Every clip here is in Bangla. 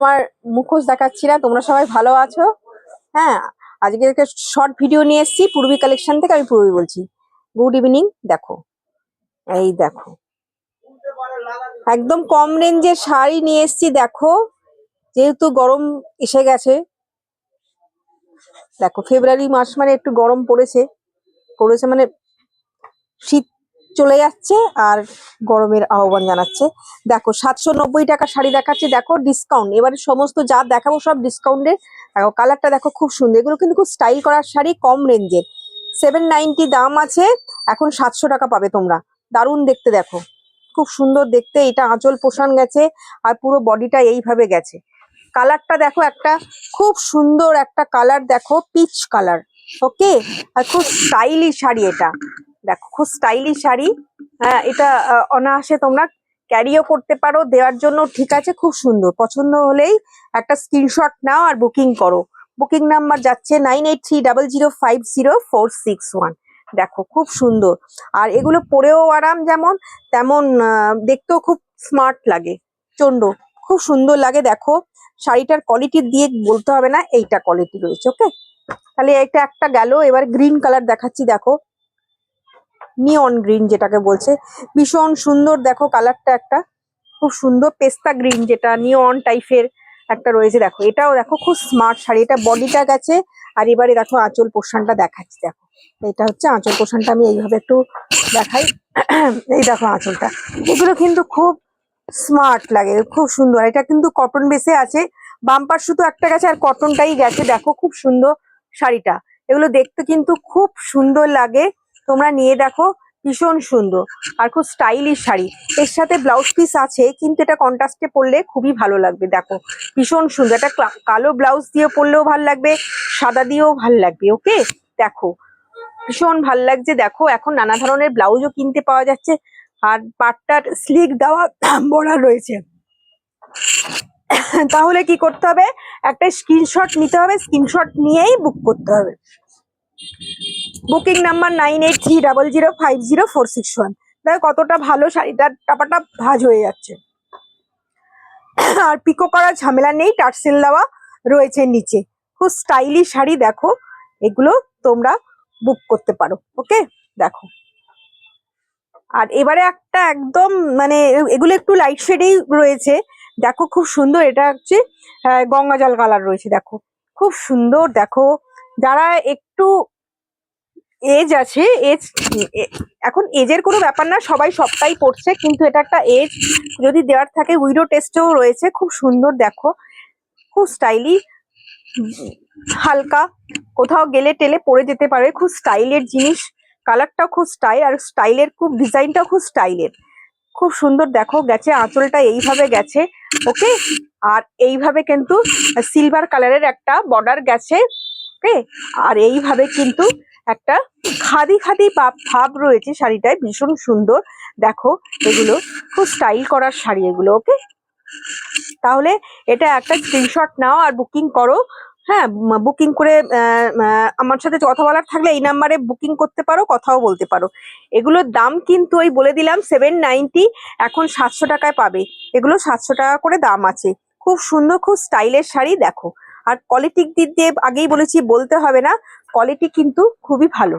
আমার মুখোশ দেখাচ্ছি না, তোমরা সবাই ভালো আছো? হ্যাঁ, আজকে একটা শর্ট ভিডিও নিয়ে এসেছি পূর্বী কালেকশন থেকে। আমি পূর্বী বলছি। Good evening. দেখো, এই দেখো, একদম কম রেঞ্জের শাড়ি নিয়ে এসেছি। দেখো, যেহেতু গরম এসে গেছে, দেখো ফেব্রুয়ারি মাস মানে একটু গরম পড়েছে পড়েছে মানে শীত চলে যাচ্ছে আর গরমের আহ্বান জানাচ্ছে। দেখো 790 টাকা শাড়ি দেখাচ্ছে। দেখো ডিসকাউন্ট, এবারে সমস্ত যা দেখাবো সব ডিসকাউন্টের। দেখো কালারটা দেখো, খুব সুন্দর। এগুলো কিন্তু খুব স্টাইল করার শাড়ি, কম রেঞ্জের। 790 দাম আছে, এখন 700 টাকা পাবে তোমরা। দারুণ দেখতে, দেখো খুব সুন্দর দেখতে। এটা আঁচল পোষণ গেছে আর পুরো বডিটা এইভাবে গেছে। কালারটা দেখো, একটা খুব সুন্দর একটা কালার, দেখো পিচ কালার। ওকে, আর খুব স্টাইলিশ শাড়ি এটা। দেখো খুব স্টাইলিশ শাড়ি। হ্যাঁ, এটা অনায়াসে তোমরা ক্যারিও করতে পারো, দেওয়ার জন্য ঠিক আছে। খুব সুন্দর, পছন্দ হলেই একটা স্ক্রিনশট নাও আর বুকিং করো। বুকিং নাম্বার যাচ্ছে 9830050461। দেখো খুব সুন্দর, আর এগুলো পরেও আরাম যেমন তেমন দেখতেও খুব স্মার্ট লাগে, চন্ড, খুব সুন্দর লাগে। দেখো শাড়িটার কোয়ালিটি দিয়ে বলতে হবে না, এইটা কোয়ালিটি রয়েছে। ওকে, তাহলে এটা একটা গেল। এবার গ্রিন কালার দেখাচ্ছি। দেখো নিয়ন গ্রিন যেটাকে বলছে, ভীষণ সুন্দর। দেখো কালারটা একটা খুব সুন্দর পেস্তা গ্রিন, যেটা নিয়ন টাইপের একটা রয়েছে। দেখো এটাও দেখো খুব স্মার্ট শাড়ি। এটা বডিটা গেছে, আর এবারে দেখো আঁচল পোর্শনটা দেখাচ্ছি। দেখো এটা হচ্ছে আঁচল পোর্শনটা, আমি এইভাবে একটু দেখাই। এই দেখো আঁচলটা, এগুলো কিন্তু খুব স্মার্ট লাগে, খুব সুন্দর। এটা কিন্তু কটন বেসে আছে, বাম্পার শুধু একটা গেছে আর কটনটাই গেছে। দেখো খুব সুন্দর শাড়িটা, এগুলো দেখতে কিন্তু খুব সুন্দর লাগে। তোমরা নিয়ে দেখো, ভীষণ সুন্দর আর খুব স্টাইলিশ শাড়ি। এর সাথে ব্লাউজ পিস আছে, কিন্তু এটা কন্ট্রাস্টে পরলে খুবই ভালো লাগবে। দেখো ভীষণ সুন্দর, এটা কালো ব্লাউজ দিয়ে পরলেও ভালো লাগবে, সাদা দিয়েও ভালো লাগবে। ওকে, দেখো ভীষণ ভাল লাগছে। দেখো এখন নানা ধরনের ব্লাউজও কিনতে পাওয়া যাচ্ছে, আর পাটটার স্লিক দেওয়া বর্ডার রয়েছে। তাহলে কি করতে হবে, একটা স্ক্রিনশট নিতে হবে, স্ক্রিনশট নিয়েই বুক করতে হবে। Booking number 9830050461। দেখো কতটা ভালো শাড়িটার, টাপাটা ভাঁজ হয়ে যাচ্ছে, আর পিকো করার ঝামেলা নেই, টার্সেল দেওয়া রয়েছে নিচে। খুব স্টাইলিশ শাড়ি। দেখো এগুলো তোমরা বুক করতে পারো। ওকে, দেখো আর এবারে একটা একদম মানে এগুলো একটু লাইট শেডেই রয়েছে। দেখো খুব সুন্দর, এটা হচ্ছে গঙ্গা জল কালার রয়েছে। দেখো খুব সুন্দর। দেখো যারা একটু এজ আছে, এজ এখন এজের কোনো ব্যাপার না, সবাই সবটাই পড়ছে, কিন্তু এটা একটা এজ যদি দেওয়ার থাকে, উইডো টেস্টেও রয়েছে। খুব সুন্দর, দেখো খুব স্টাইলি, হালকা কোথাও গেলে টেলে পরে যেতে পারে, খুব স্টাইলের জিনিস। কালারটাও খুব স্টাইল, আর স্টাইলের খুব ডিজাইনটাও খুব স্টাইলের, খুব সুন্দর। দেখো গেছে আঁচলটা এইভাবে গেছে। ওকে, আর এইভাবে কিন্তু সিলভার কালারের একটা বর্ডার গেছে। ওকে, আর এইভাবে কিন্তু একটা খাদি খাদি ভাব রয়েছে শাড়িটায়, ভীষণ সুন্দর। দেখো এগুলো খুব স্টাইল করার শাড়ি এগুলো। ওকে, তাহলে এটা একটা স্ক্রিনশট নাও আর বুকিং করো। হ্যাঁ, বুকিং করে আমার সাথে কথা বলার থাকলে এই নাম্বারে বুকিং করতে পারো, কথাও বলতে পারো। এগুলোর দাম কিন্তু ওই বলে দিলাম 790, এখন 700 টাকায় পাবে। এগুলো 700 টাকা করে দাম আছে। খুব সুন্দর, খুব স্টাইলের শাড়ি। দেখো আর কোয়ালিটির দিক দিয়ে আগেই বলেছি, বলতে হবে না, কোয়ালিটি কিন্তু খুবই ভালো।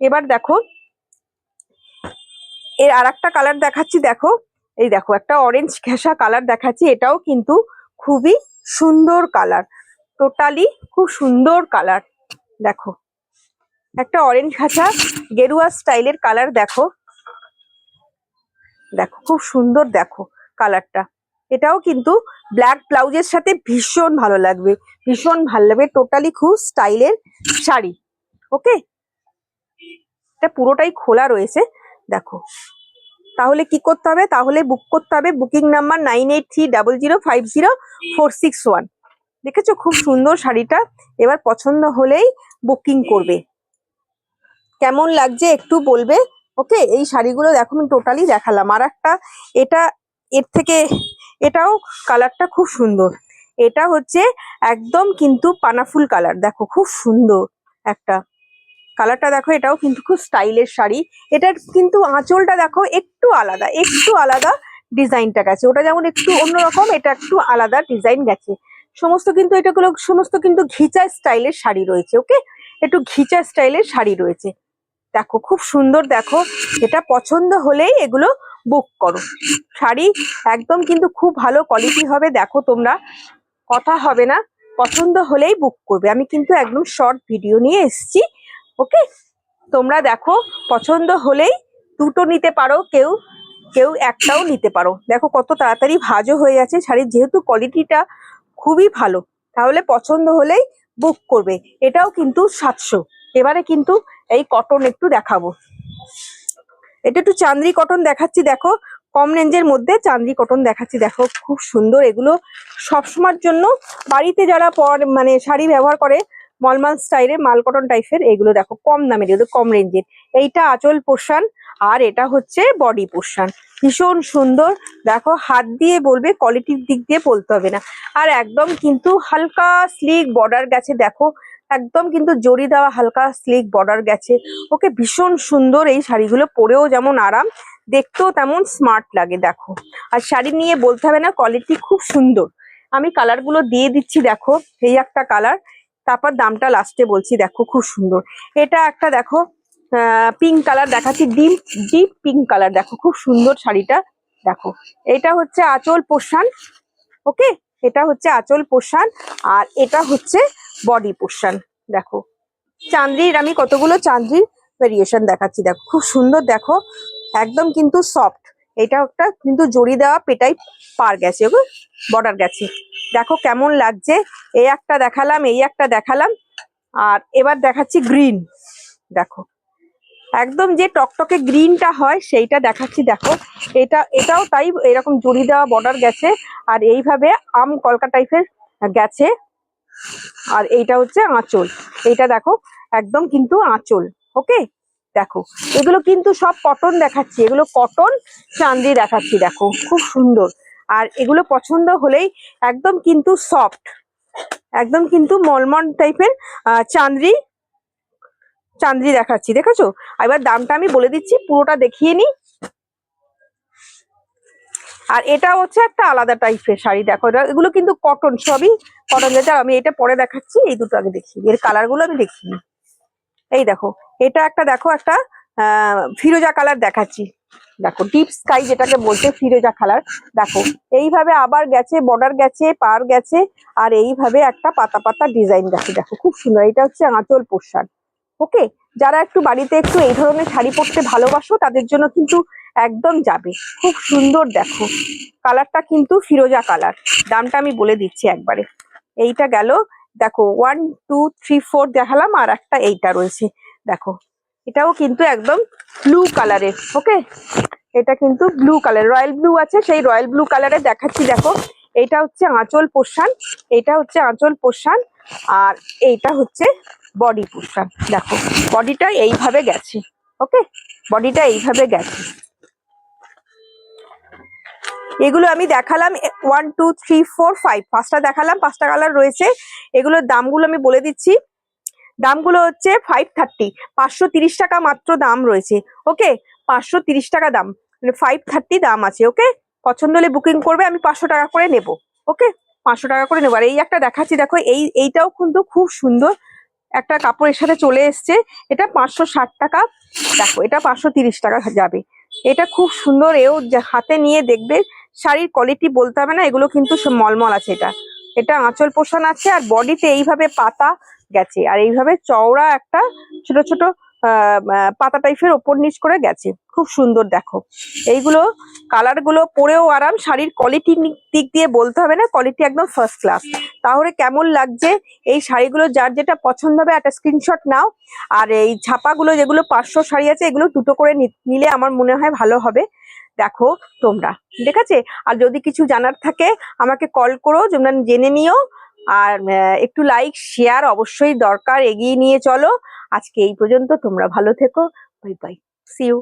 এবার দেখো এর আর একটা কালার দেখাচ্ছি। দেখো এই দেখো একটা অরেঞ্জ ঘেঁষা কালার দেখাচ্ছি, এটাও কিন্তু খুবই সুন্দর কালার, টোটালি খুব সুন্দর কালার। দেখো একটা অরেঞ্জ ঘেঁষা গেরুয়া স্টাইলের কালার। দেখো দেখো খুব সুন্দর, দেখো কালারটা। এটাও কিন্তু ব্ল্যাক ব্লাউজের সাথে ভীষণ ভালো লাগবে, ভীষণ ভালো লাগবে। টোটালি খুব স্টাইলের শাড়ি। ওকে, এটা পুরোটাই খোলা রয়েছে। দেখো তাহলে কি করতে হবে, তাহলে বুক করতে হবে। Booking number 9830050461। দেখেছো খুব সুন্দর শাড়িটা। এবার পছন্দ হলেই বুকিং করবে। কেমন লাগছে একটু বলবে। ওকে, এই শাড়িগুলো দেখো আমি টোটালি দেখালাম। আর একটা এটা, এর থেকে এটাও কালারটা খুব সুন্দর। এটা হচ্ছে একদম কিন্তু পানাফুল কালার। দেখো খুব সুন্দর একটা কালারটা। দেখো এটাও কিন্তু খুব স্টাইলের শাড়ি। এটার কিন্তু আঁচলটা দেখো একটু আলাদা, একটু আলাদা, ডিজাইনটা গেছে। ওটা যেমন একটু অন্যরকম, এটা একটু আলাদা ডিজাইন গেছে। সমস্ত কিন্তু এটাগুলো সমস্ত কিন্তু ঘিচা স্টাইলের শাড়ি রয়েছে। ওকে, একটু ঘিচা স্টাইলের শাড়ি রয়েছে। দেখো খুব সুন্দর, দেখো এটা পছন্দ হলেই এগুলো বুক করো। শাড়ি একদম কিন্তু খুব ভালো কোয়ালিটি হবে, দেখো তোমরা কথা হবে না, পছন্দ হলেই বুক করবে। আমি কিন্তু একদম শর্ট ভিডিও নিয়ে এসেছি। ওকে, তোমরা দেখো পছন্দ হলেই দুটো নিতে পারো, কেউ কেউ একটাও নিতে পারো। দেখো কত তাড়াতাড়ি ভাঁজও হয়ে যাচ্ছে শাড়ির, যেহেতু কোয়ালিটিটা খুবই ভালো, তাহলে পছন্দ হলেই বুক করবে। এটাও কিন্তু 700। এবারে কিন্তু এই কটন একটু দেখাবো, এটা একটু চান্দ্রি কটন দেখাচ্ছি। দেখো কম রেঞ্জের মধ্যে চান্দ্রি কটন দেখাচ্ছি, দেখো খুব সুন্দর। এগুলো সবসময়ের জন্য বাড়িতে যারা মানে শাড়ি ব্যবহার করে মলমাল স্টাইলের, মাল কটন টাইপের, এগুলো দেখো কম দামের, এগুলো কম রেঞ্জের। এইটা আঁচল পোর্শন আর এটা হচ্ছে বডি পোর্শন, ভীষণ সুন্দর। দেখো হাত দিয়ে বলবে, কোয়ালিটির দিক দিয়ে বলতে হবে না। আর একদম কিন্তু হালকা স্লিক বর্ডার গেছে, দেখো একদম কিন্তু জড়ি দেওয়া হালকা স্লিক বর্ডার গেছে। ওকে, ভীষণ সুন্দর। এই শাড়িগুলো পরেও যেমন আরাম, দেখতেও তেমন স্মার্ট লাগে। দেখো আর শাড়ি নিয়ে বলতে হবে না, কোয়ালিটি খুব সুন্দর। আমি কালার গুলো দিয়ে দিচ্ছি, দেখো এই একটা কালার, তারপর দামটা লাস্টে বলছি। দেখো খুব সুন্দর। এটা একটা দেখো পিঙ্ক কালার দেখাচ্ছি, ডিপ ডিপ পিঙ্ক কালার, দেখো খুব সুন্দর শাড়িটা। দেখো এটা হচ্ছে আঁচল পোর্শন। ওকে, এটা হচ্ছে আঁচল পোর্শন আর এটা হচ্ছে বডি পোর্শন। দেখো চান্দ্রির আমি কতগুলো চান্দ্রির ভেরিয়েশন দেখাচ্ছি, দেখো খুব সুন্দর। দেখো একদম কিন্তু সফট, এটা একটা কিন্তু জড়ি দেওয়া পেটাই পার গেছে, ওকে বর্ডার গেছে। দেখো কেমন লাগছে। এই একটা দেখালাম, এই একটা দেখালাম, আর এবার দেখাচ্ছি গ্রিন। দেখো একদম যে টকটকে গ্রিনটা হয় সেইটা দেখাচ্ছি। দেখো এটাও তাই, এরকম জড়ি দেওয়া বর্ডার গেছে আর এইভাবে আম কলকা টাইপের গেছে। আর এইটা হচ্ছে আঁচল, এইটা দেখো একদম কিন্তু আঁচল। ওকে, দেখো এগুলো কিন্তু সব কটন দেখাচ্ছি, এগুলো কটন চান্দি দেখাচ্ছি। দেখো খুব সুন্দর। আর এগুলো পছন্দ হলেই একদম কিন্তু সফট, একদম কিন্তু মলমল টাইপের চান্দ্রি চান্দ্রি দেখাচ্ছি, দেখেছো? এবার দামটা আমি বলে দিচ্ছি, পুরোটা দেখিয়ে নি। আর এটা হচ্ছে একটা আলাদা টাইপের শাড়ি। দেখো এগুলো কিন্তু কটন, সবই কটন। যেটা আমি এটা পরে দেখাচ্ছি, এই দুটো আগে দেখি, এর কালার গুলো আমি দেখিনি। এই দেখো এটা একটা, দেখো একটা ফিরোজা কালার দেখাচ্ছি। দেখো ডিপ স্কাই যেটাকে বলছে, ফিরোজা কালার। দেখো এইভাবে আবার গেছে, বর্ডার গেছে, পার গেছে, আর এইভাবে একটা পাতা পাতা ডিজাইন গেছে। দেখো খুব সুন্দর। এটা হচ্ছে আঁচল পোর্শন। ওকে, যারা একটু বাড়িতে একটু এই ধরনের শাড়ি পরতে ভালোবাসো তাদের জন্য কিন্তু একদম যাবে। খুব সুন্দর। দেখো কালারটা কিন্তু ফিরোজা কালার। দামটা আমি বলে দিচ্ছি একবারে। এইটা গেল, দেখো 1 2 3 4 দেখালাম, আর একটা এইটা রয়েছে। দেখো এটাও কিন্তু একদম ব্লু কালারের। ওকে, এটা কিন্তু ব্লু কালার, রয়্যাল ব্লু আছে, সেই রয়্যাল ব্লু কালারে দেখাচ্ছি। দেখো এইটা হচ্ছে আঁচল পোর্শন, এইটা হচ্ছে আঁচল পোর্শন, আর এইটা হচ্ছে বডি পোর্শন। দেখো বডিটা এইভাবে গেছে। ওকে, বডিটা এইভাবে গেছে। এগুলো আমি দেখালাম 1 2 3 4 5, পাঁচটা দেখালাম, পাঁচটা কালার রয়েছে। এগুলোর দামগুলো আমি বলে দিচ্ছি। দামগুলো হচ্ছে 530, 530 টাকা মাত্র দাম রয়েছে। ওকে, 530 টাকা দাম, মানে 530 দাম আছে। ওকে, পছন্দ হলে বুকিং করবে, আমি 500 টাকা করে নেব। ওকে, 500 টাকা করে নেবো। আর এই একটা দেখাচ্ছি, দেখো এইটাও কিন্তু খুব সুন্দর একটা কাপড়ের সাথে চলে এসছে। এটা 560 টাকা। দেখো এটা 530 টাকা যাবে। এটা খুব সুন্দর, এও হাতে নিয়ে দেখবে, শাড়ির কোয়ালিটি বলতে হবে না, এগুলো কিন্তু মলমল আছে। এটা এটা আঁচল পোষণ আছে, আর বডিতে এইভাবে পাতা গেছে, আর এইভাবে চওড়া একটা ছোট ছোট পাতা টাইপের ওপর নিচ করে গেছে। খুব সুন্দর। দেখো এইগুলো কালার গুলো পরেও আরাম, শাড়ির কোয়ালিটির দিক দিয়ে বলতে হবে না, কোয়ালিটি একদম ফার্স্ট ক্লাস। তাহলে কেমন লাগছে এই শাড়িগুলো, যার যেটা পছন্দ হবে একটা স্ক্রিনশট নাও। আর এই ছাপাগুলো যেগুলো 500 শাড়ি আছে, এগুলো দুটো করে নিলে আমার মনে হয় ভালো হবে। দেখো তোমরা, ঠিক আছে? আর যদি কিছু জানার থাকে আমাকে কল করো, তোমরা জেনে নিও। আর একটু লাইক শেয়ার অবশ্যই দরকার, এগিয়ে নিয়ে চলো। আজকে এই পর্যন্ত, তোমরা ভালো থেকো। Bye bye, see you.